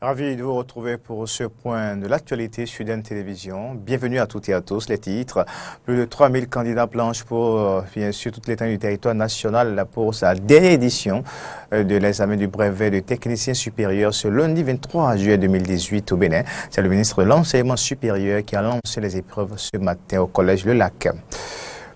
Ravi de vous retrouver pour ce point de l'actualité Sud-Est Télévision. Bienvenue à toutes et à tous. Les titres. Plus de 3000 candidats planchent pour, bien sûr, toute l'étendue du territoire national pour sa dernière édition de l'examen du brevet de technicien supérieur ce lundi 23 juillet 2018 au Bénin. C'est le ministre de l'Enseignement supérieur qui a lancé les épreuves ce matin au Collège Le Lac.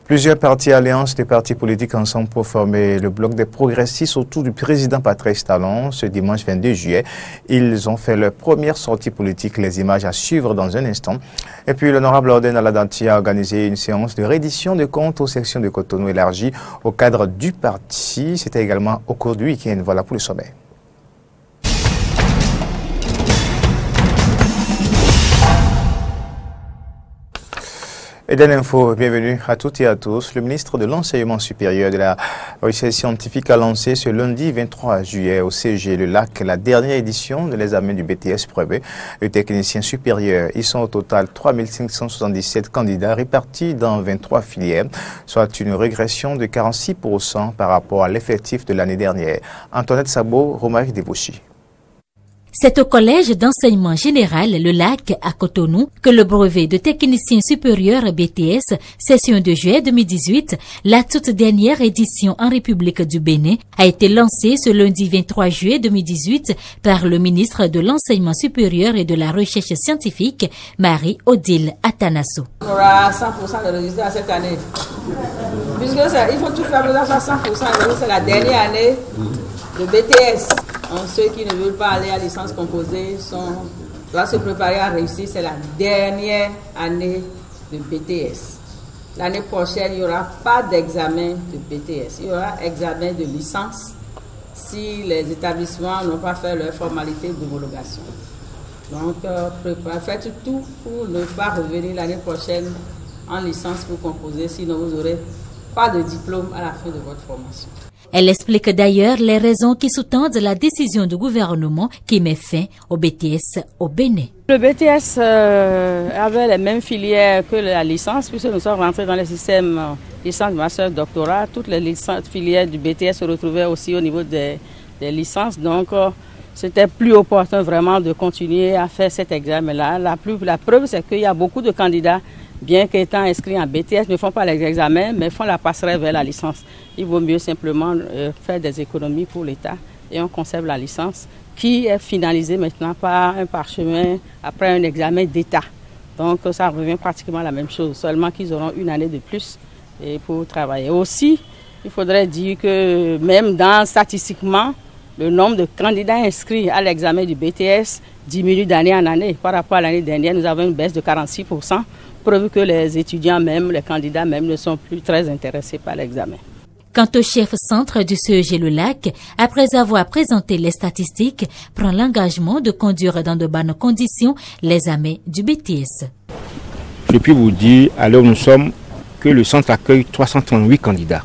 Plusieurs partis alliances des partis politiques ensemble pour former le bloc des progressistes autour du président Patrice Talon ce dimanche 22 juillet. Ils ont fait leur première sortie politique, les images à suivre dans un instant. Et puis l'honorable Orden Aladanti a organisé une séance de reddition de comptes aux sections de Cotonou élargies au cadre du parti. C'était également au cours du week-end. Voilà pour le sommet. Eden Info, bienvenue à toutes et à tous. Le ministre de l'Enseignement supérieur et de la recherche scientifique a lancé ce lundi 23 juillet au CG Le Lac la dernière édition de l'examen du BTS brevet de technicien supérieur. Ils sont au total 3577 candidats répartis dans 23 filières, soit une régression de 46% par rapport à l'effectif de l'année dernière. Antoinette Sabot, Romaric Debouchi. C'est au Collège d'enseignement général Le Lac à Cotonou que le brevet de technicien supérieur BTS, session de juillet 2018, la toute dernière édition en République du Bénin, a été lancé ce lundi 23 juillet 2018 par le ministre de l'Enseignement supérieur et de la Recherche scientifique, Marie-Odile Atanasso. On aura 100% de résultats cette année. Puisque il faut tout faire pour avoir 100%, c'est la dernière année de BTS. Ceux qui ne veulent pas aller à licence composée doivent se préparer à réussir. C'est la dernière année de BTS. L'année prochaine, il n'y aura pas d'examen de BTS. Il y aura examen de licence si les établissements n'ont pas fait leur formalité d'homologation. Donc, faites tout pour ne pas revenir l'année prochaine en licence pour composer, sinon vous n'aurez pas de diplôme à la fin de votre formation. Elle explique d'ailleurs les raisons qui sous-tendent la décision du gouvernement qui met fin au BTS au Bénin. Le BTS avait les mêmes filières que la licence, puisque nous sommes rentrés dans le système licence, master, doctorat. Toutes les filières du BTS se retrouvaient aussi au niveau des licences. Donc, c'était plus opportun vraiment de continuer à faire cet examen-là. La preuve, c'est qu'il y a beaucoup de candidats, bien qu'étant inscrits en BTS, ne font pas les examens, mais font la passerelle vers la licence. Il vaut mieux simplement faire des économies pour l'État et on conserve la licence qui est finalisée maintenant par un parchemin après un examen d'État. Donc ça revient pratiquement à la même chose, seulement qu'ils auront une année de plus pour travailler. Aussi, il faudrait dire que même statistiquement, le nombre de candidats inscrits à l'examen du BTS diminue d'année en année. Par rapport à l'année dernière, nous avons une baisse de 46%. Preuve que les étudiants même, les candidats même ne sont plus très intéressés par l'examen. Quant au chef centre du CEG Le Lac, après avoir présenté les statistiques, prend l'engagement de conduire dans de bonnes conditions l'examen du BTS. Je puis vous dire, alors nous sommes, que le centre accueille 338 candidats,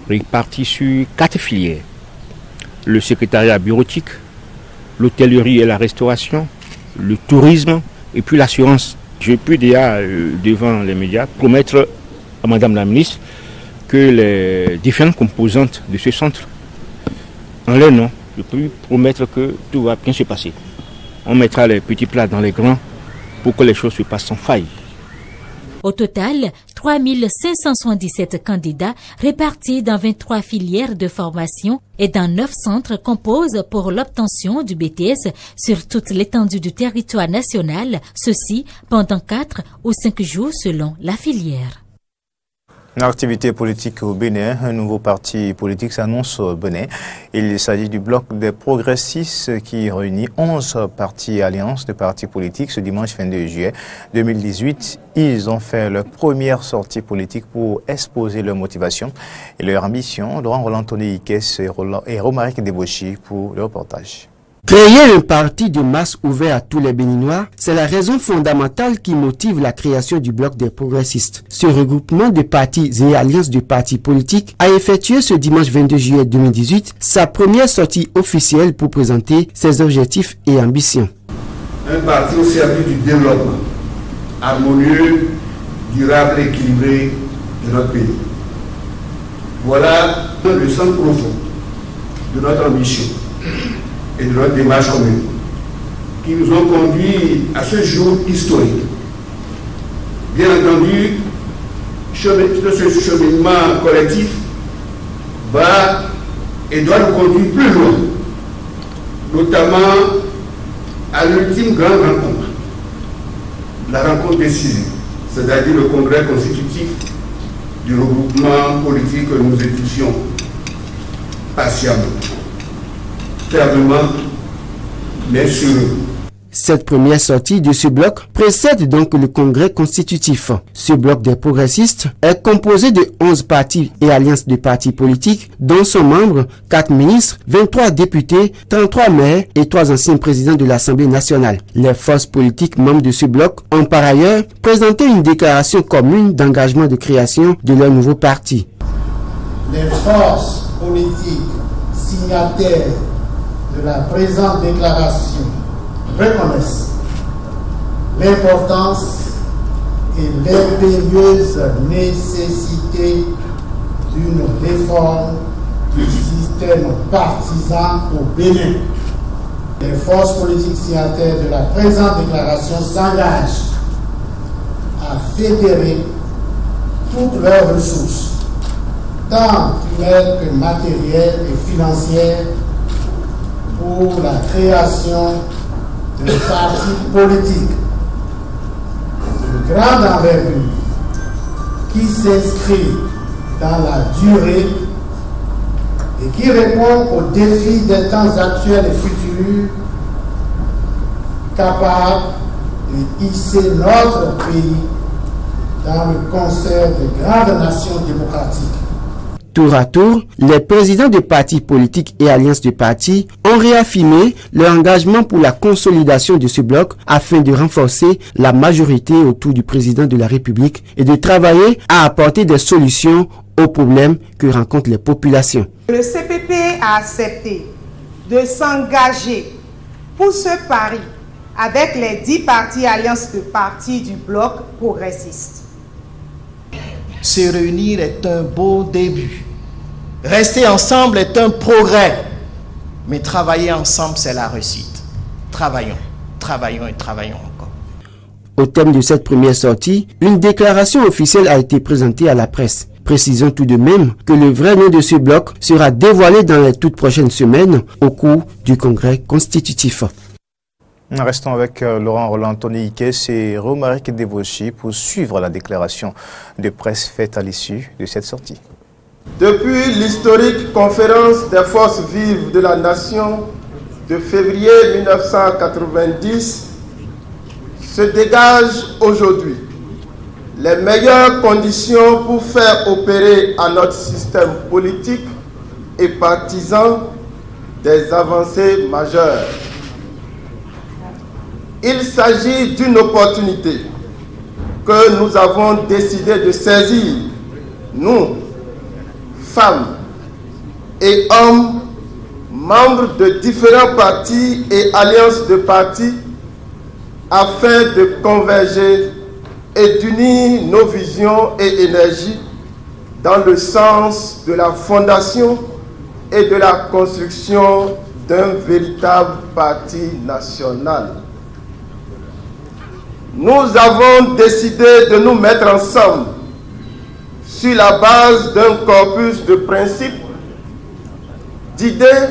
répartis sur 4 filières. Le secrétariat bureautique, l'hôtellerie et la restauration, le tourisme et puis l'assurance. Je puis déjà, devant les médias, promettre à Madame la ministre que les différentes composantes de ce centre, en leur nom, je peux promettre que tout va bien se passer. On mettra les petits plats dans les grands pour que les choses se passent sans faille. Au total, 3577 candidats répartis dans 23 filières de formation et dans 9 centres composent pour l'obtention du BTS sur toute l'étendue du territoire national, ceci pendant 4 ou 5 jours selon la filière. L'activité politique au Bénin, un nouveau parti politique s'annonce au Bénin. Il s'agit du bloc des progressistes qui réunit 11 partis alliances de partis politiques ce dimanche 22 juillet 2018. Ils ont fait leur première sortie politique pour exposer leur motivation et leur ambition. Laurent Roland-Tony Ikes et Romaric Debouchi pour le reportage. Créer un parti de masse ouvert à tous les Béninois, c'est la raison fondamentale qui motive la création du bloc des progressistes. Ce regroupement de partis et alliances de partis politiques a effectué ce dimanche 22 juillet 2018 sa première sortie officielle pour présenter ses objectifs et ambitions. Un parti au service du développement, harmonieux, durable et équilibré de notre pays. Voilà le sens profond de notre ambition et de notre démarche commune. qui nous ont conduits à ce jour historique. Bien entendu, ce cheminement collectif va et doit nous conduire plus loin, notamment à l'ultime grande rencontre, la rencontre décisive, c'est-à-dire le congrès constitutif du regroupement politique que nous étudions patiemment, fermement, mais sûrement. Cette première sortie de ce bloc précède donc le congrès constitutif. Ce bloc des progressistes est composé de 11 partis et alliances de partis politiques, dont sont membres 4 ministres, 23 députés, 33 maires et 3 anciens présidents de l'Assemblée nationale. Les forces politiques membres de ce bloc ont par ailleurs présenté une déclaration commune d'engagement de création de leur nouveau parti. Les forces politiques signataires de la présente déclaration reconnaissent l'importance et l'impérieuse nécessité d'une réforme du système partisan au Bénin. Les forces politiques signataires de la présente déclaration s'engagent à fédérer toutes leurs ressources, tant humaines que matérielles et financières, pour la création de partis politiques de grande envergure qui s'inscrit dans la durée et qui répond aux défis des temps actuels et futurs, capables de hisser notre pays dans le concert des grandes nations démocratiques. Tour à tour, les présidents de partis politiques et alliances de partis ont réaffirmé leur engagement pour la consolidation de ce bloc afin de renforcer la majorité autour du président de la République et de travailler à apporter des solutions aux problèmes que rencontrent les populations. Le CPP a accepté de s'engager pour ce pari avec les 10 partis alliances de partis du bloc progressiste. Se réunir est un beau début. Rester ensemble est un progrès. Mais travailler ensemble, c'est la réussite. Travaillons, travaillons et travaillons encore. Au thème de cette première sortie, une déclaration officielle a été présentée à la presse. Précisons tout de même que le vrai nom de ce bloc sera dévoilé dans les toutes prochaines semaines au cours du congrès constitutif. Restons avec Laurent Roland, Tony Ikes et Romaric Devochy pour suivre la déclaration de presse faite à l'issue de cette sortie. Depuis l'historique conférence des forces vives de la nation de février 1990, se dégagent aujourd'hui les meilleures conditions pour faire opérer à notre système politique et partisan des avancées majeures. Il s'agit d'une opportunité que nous avons décidé de saisir, nous, femmes et hommes, membres de différents partis et alliances de partis, afin de converger et d'unir nos visions et énergies dans le sens de la fondation et de la construction d'un véritable parti national. Nous avons décidé de nous mettre ensemble sur la base d'un corpus de principes, d'idées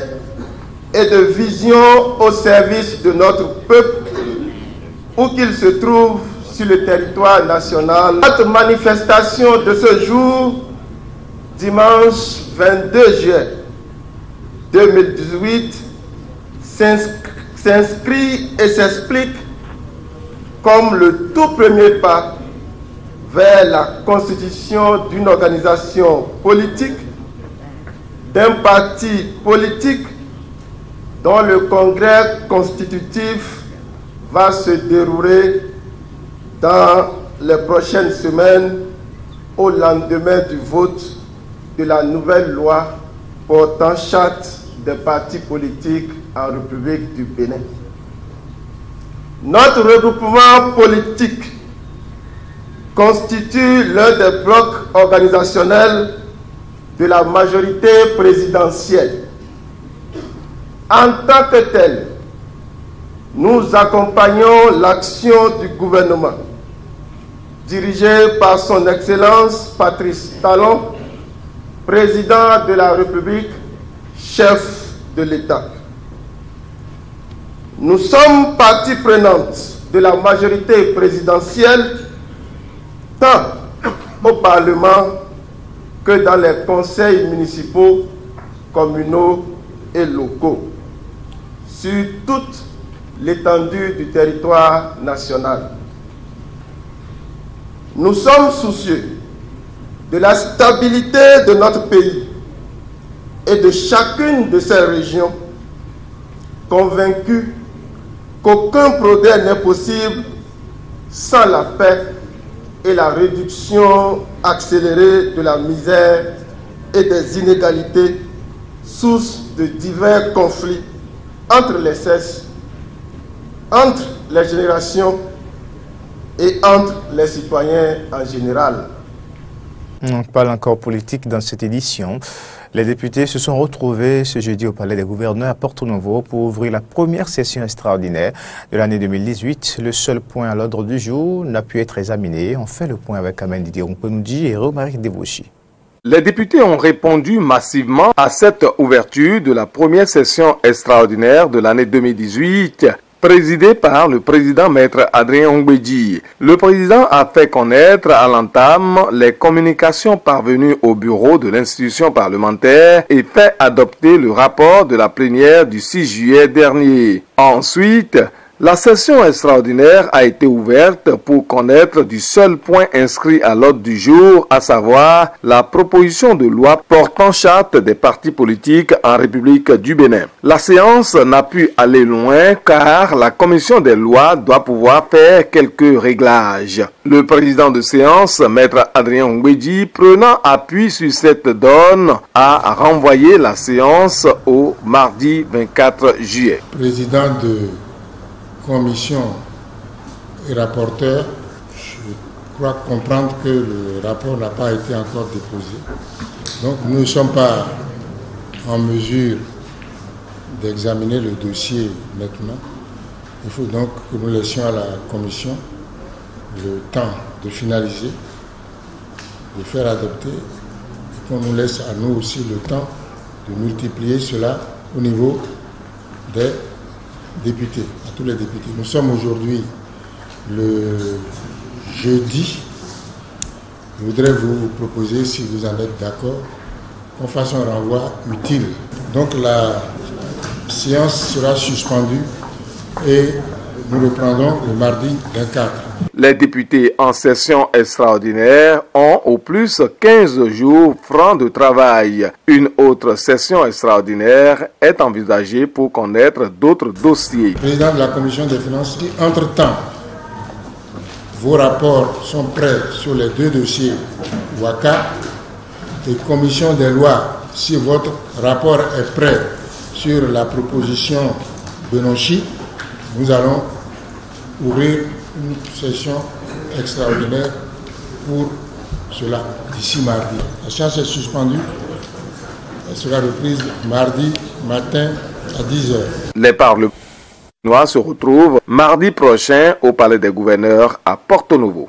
et de visions au service de notre peuple, où qu'il se trouve sur le territoire national. Notre manifestation de ce jour, dimanche 22 juillet 2018, s'inscrit et s'explique comme le tout premier pas vers la constitution d'une organisation politique, d'un parti politique dont le congrès constitutif va se dérouler dans les prochaines semaines au lendemain du vote de la nouvelle loi portant charte des partis politiques en République du Bénin. Notre regroupement politique constitue l'un des blocs organisationnels de la majorité présidentielle. En tant que tel, nous accompagnons l'action du gouvernement, dirigé par son Excellence Patrice Talon, président de la République, chef de l'État. Nous sommes partie prenante de la majorité présidentielle, tant au Parlement que dans les conseils municipaux, communaux et locaux, sur toute l'étendue du territoire national. Nous sommes soucieux de la stabilité de notre pays et de chacune de ses régions, convaincus qu'aucun progrès n'est possible sans la paix et la réduction accélérée de la misère et des inégalités, source de divers conflits entre les sexes, entre les générations et entre les citoyens en général. On parle encore politique dans cette édition. Les députés se sont retrouvés ce jeudi au Palais des Gouverneurs à Porto Novo pour ouvrir la première session extraordinaire de l'année 2018. Le seul point à l'ordre du jour n'a pu être examiné. On fait le point avec Amen Didier Ronpenoudji et Romaric Devouchi. Les députés ont répondu massivement à cette ouverture de la première session extraordinaire de l'année 2018. Présidé par le président maître Adrien Ongbeji. Le président a fait connaître à l'entame les communications parvenues au bureau de l'institution parlementaire et fait adopter le rapport de la plénière du 6 juillet dernier. Ensuite, la session extraordinaire a été ouverte pour connaître du seul point inscrit à l'ordre du jour, à savoir la proposition de loi portant charte des partis politiques en République du Bénin. La séance n'a pu aller loin car la commission des lois doit pouvoir faire quelques réglages. Le président de séance, maître Adrien Ongbeji, prenant appui sur cette donne, a renvoyé la séance au mardi 24 juillet. Président de commission et rapporteur, je crois comprendre que le rapport n'a pas été encore déposé. Donc nous ne sommes pas en mesure d'examiner le dossier maintenant. Il faut donc que nous laissions à la commission le temps de finaliser, de faire adopter, et qu'on nous laisse à nous aussi le temps de multiplier cela au niveau des députés, à tous les députés. Nous sommes aujourd'hui le jeudi. Je voudrais vous proposer, si vous en êtes d'accord, qu'on fasse un renvoi utile. Donc la séance sera suspendue et nous reprendrons le mardi 24. Les députés en session extraordinaire ont au plus 15 jours francs de travail. Une autre session extraordinaire est envisagée pour connaître d'autres dossiers. Président de la Commission des finances, entre-temps, vos rapports sont prêts sur les deux dossiers Ouaka et Commission des lois. Si votre rapport est prêt sur la proposition Benochi, nous allons ouvrir une session extraordinaire pour cela d'ici mardi. La séance est suspendue. Elle sera reprise mardi matin à 10h. Les parlementaires se retrouvent mardi prochain au Palais des Gouverneurs à Porto Novo.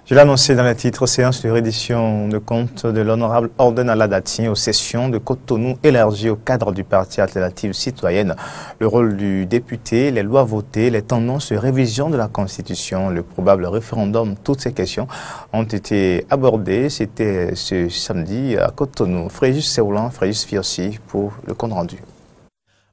Je l'ai annoncé dans les titres, séance de reddition de compte de l'honorable Orden Aladati aux sessions de Cotonou élargies au cadre du Parti alternative citoyenne. Le rôle du député, les lois votées, les tendances de révision de la Constitution, le probable référendum, toutes ces questions ont été abordées. C'était ce samedi à Cotonou. Fréjus Séoulan, Fréjus Fiorsi pour le compte rendu.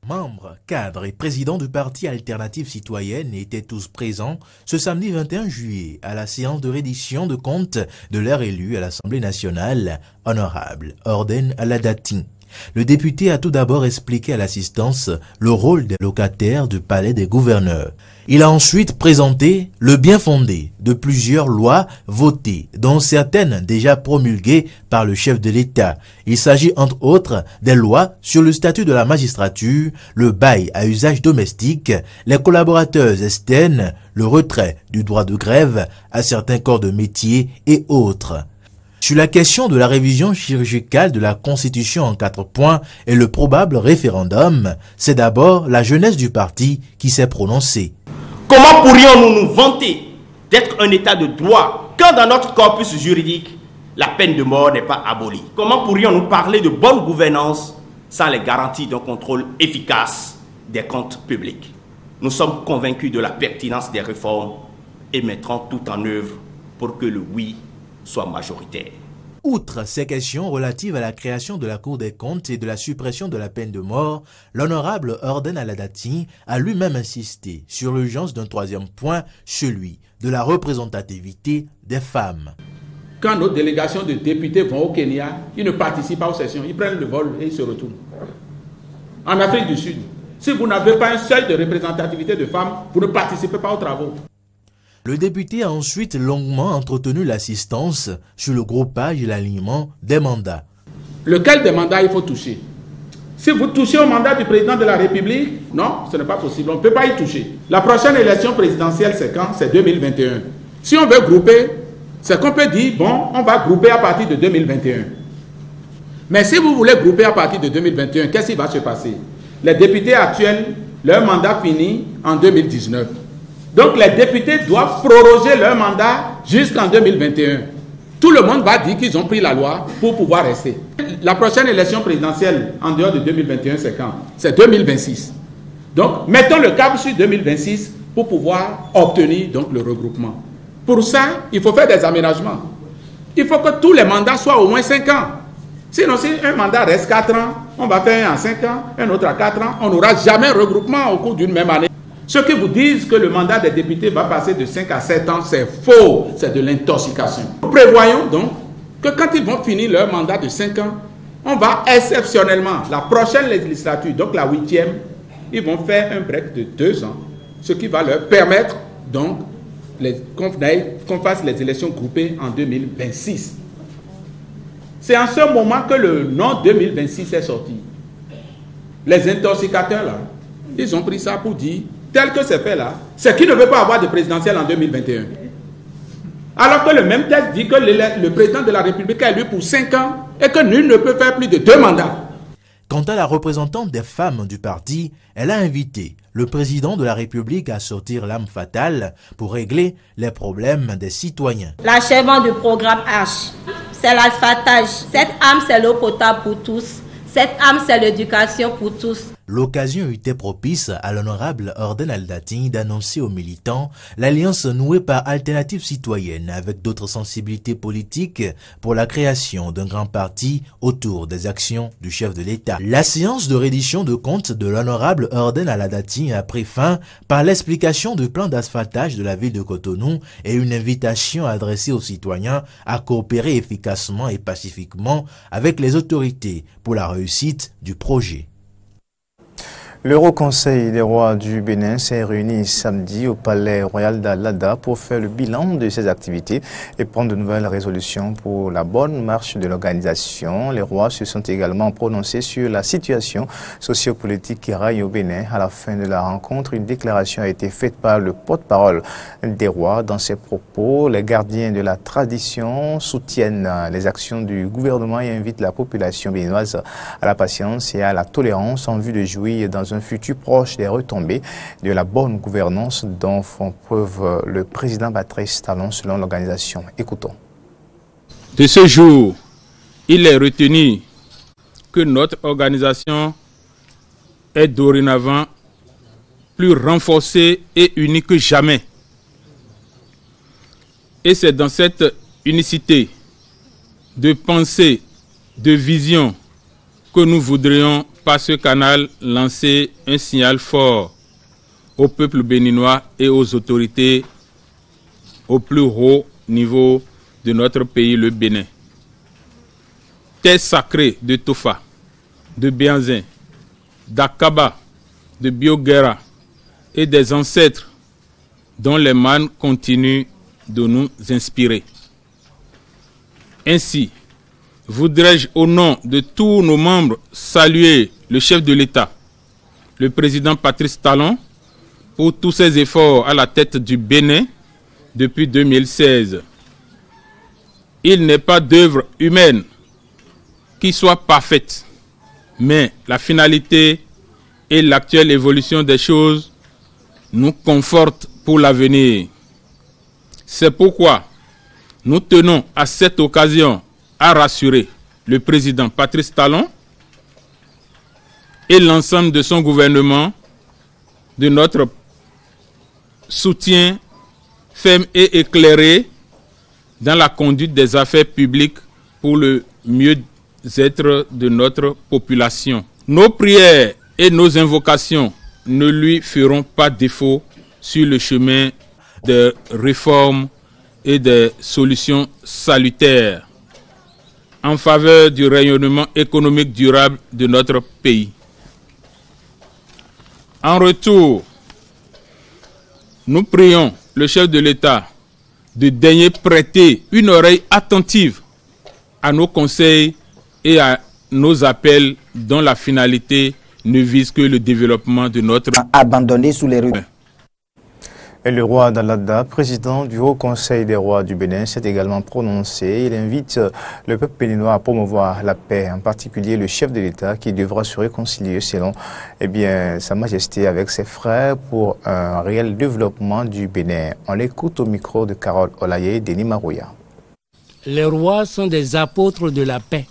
Membres, cadres et présidents du Parti alternative citoyenne étaient tous présents ce samedi 21 juillet à la séance de reddition de compte de leur élu à l'Assemblée nationale, honorable Orden Aladati. Le député a tout d'abord expliqué à l'assistance le rôle des locataires du Palais des Gouverneurs. Il a ensuite présenté le bien fondé de plusieurs lois votées, dont certaines déjà promulguées par le chef de l'État. Il s'agit entre autres des lois sur le statut de la magistrature, le bail à usage domestique, les collaborateurs externes, le retrait du droit de grève à certains corps de métier et autres. Sur la question de la révision chirurgicale de la Constitution en 4 points et le probable référendum, c'est d'abord la jeunesse du parti qui s'est prononcée. Comment pourrions-nous nous vanter d'être un État de droit quand dans notre corpus juridique, la peine de mort n'est pas abolie? Comment pourrions-nous parler de bonne gouvernance sans les garanties d'un contrôle efficace des comptes publics? Nous sommes convaincus de la pertinence des réformes et mettrons tout en œuvre pour que le oui soit majoritaire. Outre ces questions relatives à la création de la Cour des comptes et de la suppression de la peine de mort, l'honorable Orden Aladati a lui-même insisté sur l'urgence d'un 3e point, celui de la représentativité des femmes. Quand nos délégations de députés vont au Kenya, ils ne participent pas aux sessions, ils prennent le vol et ils se retournent. En Afrique du Sud, si vous n'avez pas un seuil de représentativité de femmes, vous ne participez pas aux travaux. Le député a ensuite longuement entretenu l'assistance sur le groupage et l'alignement des mandats. Lequel des mandats il faut toucher? Si vous touchez au mandat du président de la République, non, ce n'est pas possible, on ne peut pas y toucher. La prochaine élection présidentielle, c'est quand? C'est 2021. Si on veut grouper, c'est qu'on peut dire, bon, on va grouper à partir de 2021. Mais si vous voulez grouper à partir de 2021, qu'est-ce qui va se passer? Les députés actuels, leur mandat finit en 2019. Donc les députés doivent proroger leur mandat jusqu'en 2021. Tout le monde va dire qu'ils ont pris la loi pour pouvoir rester. La prochaine élection présidentielle en dehors de 2021, c'est quand? C'est 2026. Donc mettons le cap sur 2026 pour pouvoir obtenir donc, le regroupement. Pour ça, il faut faire des aménagements. Il faut que tous les mandats soient au moins 5 ans. Sinon, si un mandat reste 4 ans, on va faire un en 5 ans, un autre à 4 ans. On n'aura jamais regroupement au cours d'une même année. Ceux qui vous disent que le mandat des députés va passer de 5 à 7 ans, c'est faux, c'est de l'intoxication. Nous prévoyons donc que quand ils vont finir leur mandat de 5 ans, on va exceptionnellement, la prochaine législature, donc la 8e, ils vont faire un break de 2 ans, ce qui va leur permettre donc qu'on fasse les élections groupées en 2026. C'est en ce moment que le nom 2026 est sorti. Les intoxicateurs là, ils ont pris ça pour dire tel que c'est fait là, c'est qui ne veut pas avoir de présidentielle en 2021. Alors que le même texte dit que le président de la République est élu pour 5 ans et que nul ne peut faire plus de 2 mandats. Quant à la représentante des femmes du parti, elle a invité le président de la République à sortir l'âme fatale pour régler les problèmes des citoyens. L'achèvement du programme H, c'est l'alphatage. Cette âme, c'est l'eau potable pour tous. Cette âme, c'est l'éducation pour tous. L'occasion était propice à l'honorable Orden Aladati d'annoncer aux militants l'alliance nouée par Alternative Citoyenne avec d'autres sensibilités politiques pour la création d'un grand parti autour des actions du chef de l'État. La séance de reddition de comptes de l'honorable Orden Aladati a pris fin par l'explication du plan d'asphaltage de la ville de Cotonou et une invitation adressée aux citoyens à coopérer efficacement et pacifiquement avec les autorités pour la réussite du projet. L'Euro-Conseil des rois du Bénin s'est réuni samedi au Palais Royal d'Alada pour faire le bilan de ses activités et prendre de nouvelles résolutions pour la bonne marche de l'organisation. Les rois se sont également prononcés sur la situation sociopolitique qui règne au Bénin. À la fin de la rencontre, une déclaration a été faite par le porte-parole des rois. Dans ses propos, les gardiens de la tradition soutiennent les actions du gouvernement et invitent la population béninoise à la patience et à la tolérance en vue de jouir dans un futur proche des retombées de la bonne gouvernance dont font preuve le président Patrice Talon selon l'organisation. Écoutons. De ce jour, il est retenu que notre organisation est dorénavant plus renforcée et unie que jamais. Et c'est dans cette unicité de pensée, de vision que nous voudrions par ce canal lancer un signal fort au peuple béninois et aux autorités au plus haut niveau de notre pays, le Bénin. Terre sacrée de Tofa, de Bianzin, d'Akaba, de Bioguera et des ancêtres dont les mânes continuent de nous inspirer. Ainsi, voudrais-je au nom de tous nos membres saluer le chef de l'État, le président Patrice Talon, pour tous ses efforts à la tête du Bénin depuis 2016. il n'est pas d'œuvre humaine qui soit parfaite, mais la finalité et l'actuelle évolution des choses nous confortent pour l'avenir. C'est pourquoi nous tenons à cette occasion à rassurer le président Patrice Talon et l'ensemble de son gouvernement de notre soutien ferme et éclairé dans la conduite des affaires publiques pour le mieux-être de notre population. Nos prières et nos invocations ne lui feront pas défaut sur le chemin des réformes et des solutions salutaires en faveur du rayonnement économique durable de notre pays. En retour, nous prions le chef de l'État de daigner prêter une oreille attentive à nos conseils et à nos appels dont la finalité ne vise que le développement de notre abandonné sous les rues. Et le roi Dalada, président du Haut Conseil des rois du Bénin, s'est également prononcé. Il invite le peuple béninois à promouvoir la paix, en particulier le chef de l'État qui devra se réconcilier selon Sa Majesté avec ses frères pour un réel développement du Bénin. On l'écoute au micro de Carole Olaye et Denis Marouya. Les rois sont des apôtres de la paix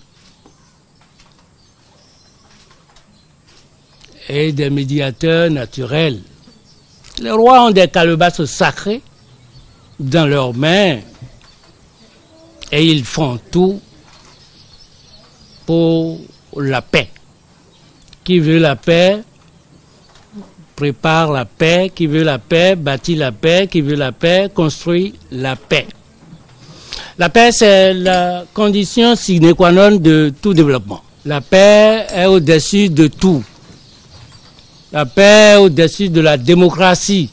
et des médiateurs naturels. Les rois ont des calebasses sacrées dans leurs mains et ils font tout pour la paix. Qui veut la paix prépare la paix, qui veut la paix bâtit la paix, qui veut la paix construit la paix. La paix, c'est la condition sine qua non de tout développement. La paix est au-dessus de tout. La paix au-dessus de la démocratie.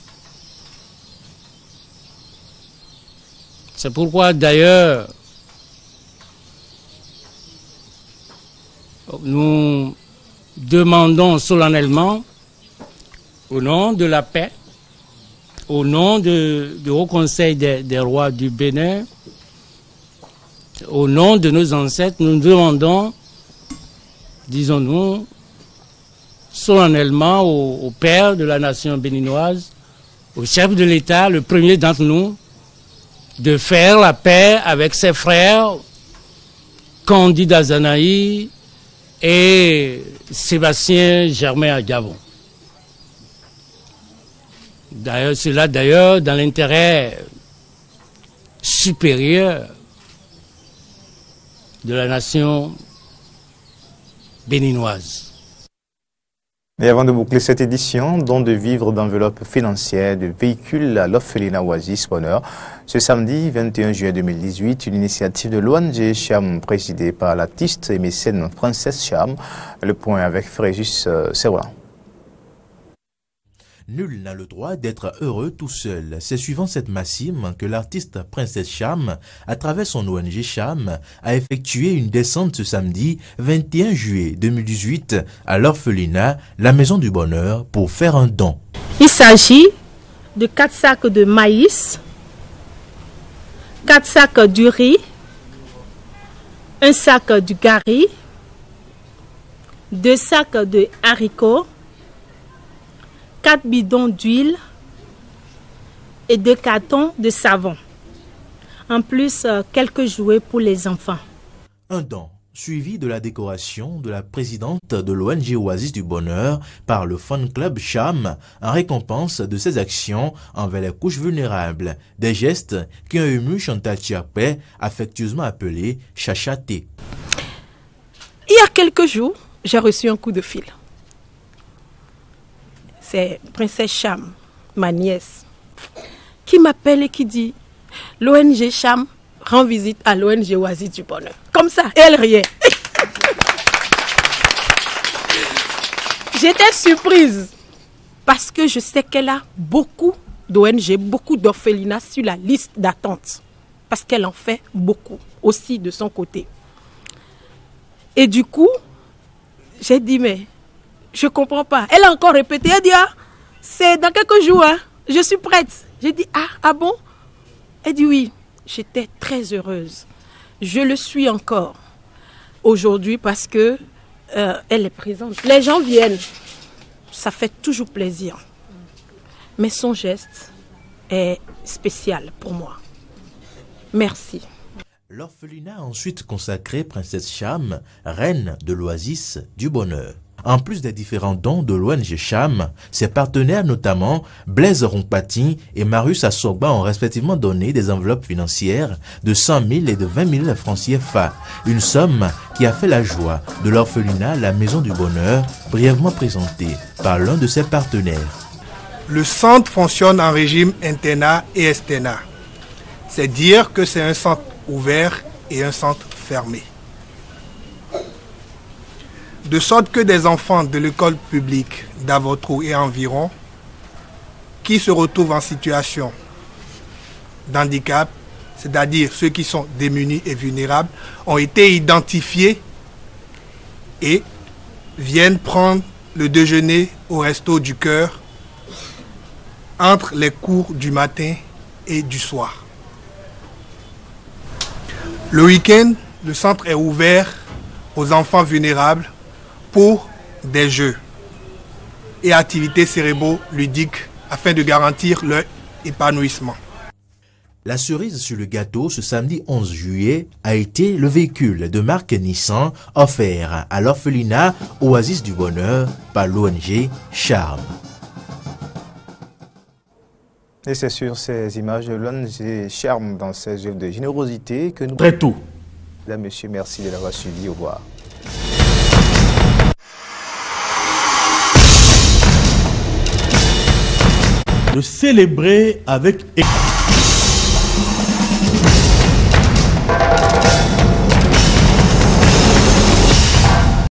C'est pourquoi d'ailleurs nous demandons solennellement au nom de la paix, au nom du Haut Conseil des rois du Bénin, au nom de nos ancêtres, nous demandons, disons-nous, solennellement au père de la nation béninoise, au chef de l'État, le premier d'entre nous, de faire la paix avec ses frères, Candide Azanaï et Sébastien Germain à Gabon. Cela d'ailleurs dans l'intérêt supérieur de la nation béninoise. Et avant de boucler cette édition, don de vivres d'enveloppes financières de véhicules à l'orphelinat Oasis Bonheur, ce samedi 21 juillet 2018, une initiative de l'ONG Cham présidée par l'artiste et mécène Princesse Cham. Le point avec Fréjus Serouan. Nul n'a le droit d'être heureux tout seul. C'est suivant cette maxime que l'artiste Princesse Cham, à travers son ONG Cham, a effectué une descente ce samedi 21 juillet 2018 à l'orphelinat La Maison du Bonheur pour faire un don. Il s'agit de 4 sacs de maïs, 4 sacs du riz, un sac du gari, 2 sacs de haricots, 4 bidons d'huile et 2 cartons de savon. En plus, quelques jouets pour les enfants. Un don suivi de la décoration de la présidente de l'ONG Oasis du Bonheur par le Fan Club Cham en récompense de ses actions envers les couches vulnérables. Des gestes qui ont ému Chantal Tchirpé, affectueusement appelée Chachaté. Il y a quelques jours, j'ai reçu un coup de fil. C'est Princesse Cham, ma nièce, qui m'appelle et qui dit « L'ONG Cham rend visite à l'ONG Oasis du Bonheur. » Comme ça, elle riait. J'étais surprise parce que je sais qu'elle a beaucoup d'ONG, beaucoup d'orphelinats sur la liste d'attente. Parce qu'elle en fait beaucoup aussi de son côté. Et du coup, j'ai dit « Mais... je ne comprends pas. » Elle a encore répété. Elle dit « Ah, c'est dans quelques jours, hein. Je suis prête. » J'ai dit « Ah bon ?» Elle dit « Oui, j'étais très heureuse. Je le suis encore aujourd'hui parce que elle est présente. Les gens viennent, ça fait toujours plaisir. Mais son geste est spécial pour moi. Merci. L'orphelinat a ensuite consacré Princesse Cham, reine de l'oasis du bonheur. En plus des différents dons de l'ONG Cham, ses partenaires, notamment Blaise Rompati et Marius Assorba, ont respectivement donné des enveloppes financières de 100 000 et de 20 000 francs CFA. Une somme qui a fait la joie de l'orphelinat La Maison du Bonheur, brièvement présentée par l'un de ses partenaires. Le centre fonctionne en régime internat et externat. C'est dire que c'est un centre ouvert et un centre fermé. De sorte que des enfants de l'école publique d'Avotrou et environ, qui se retrouvent en situation d'handicap, c'est-à-dire ceux qui sont démunis et vulnérables, ont été identifiés et viennent prendre le déjeuner au Resto du Cœur entre les cours du matin et du soir. Le week-end, le centre est ouvert aux enfants vulnérables pour des jeux et activités cérébro-ludiques afin de garantir leur épanouissement. La cerise sur le gâteau ce samedi 11 juillet a été le véhicule de marque Nissan offert à l'orphelinat Oasis du Bonheur par l'ONG Charme. Et c'est sur ces images de l'ONG Charme dans ses œuvres de générosité que nous... Très tôt. Mesdames, Messieurs, merci de l'avoir suivi. Au revoir. De célébrer avec...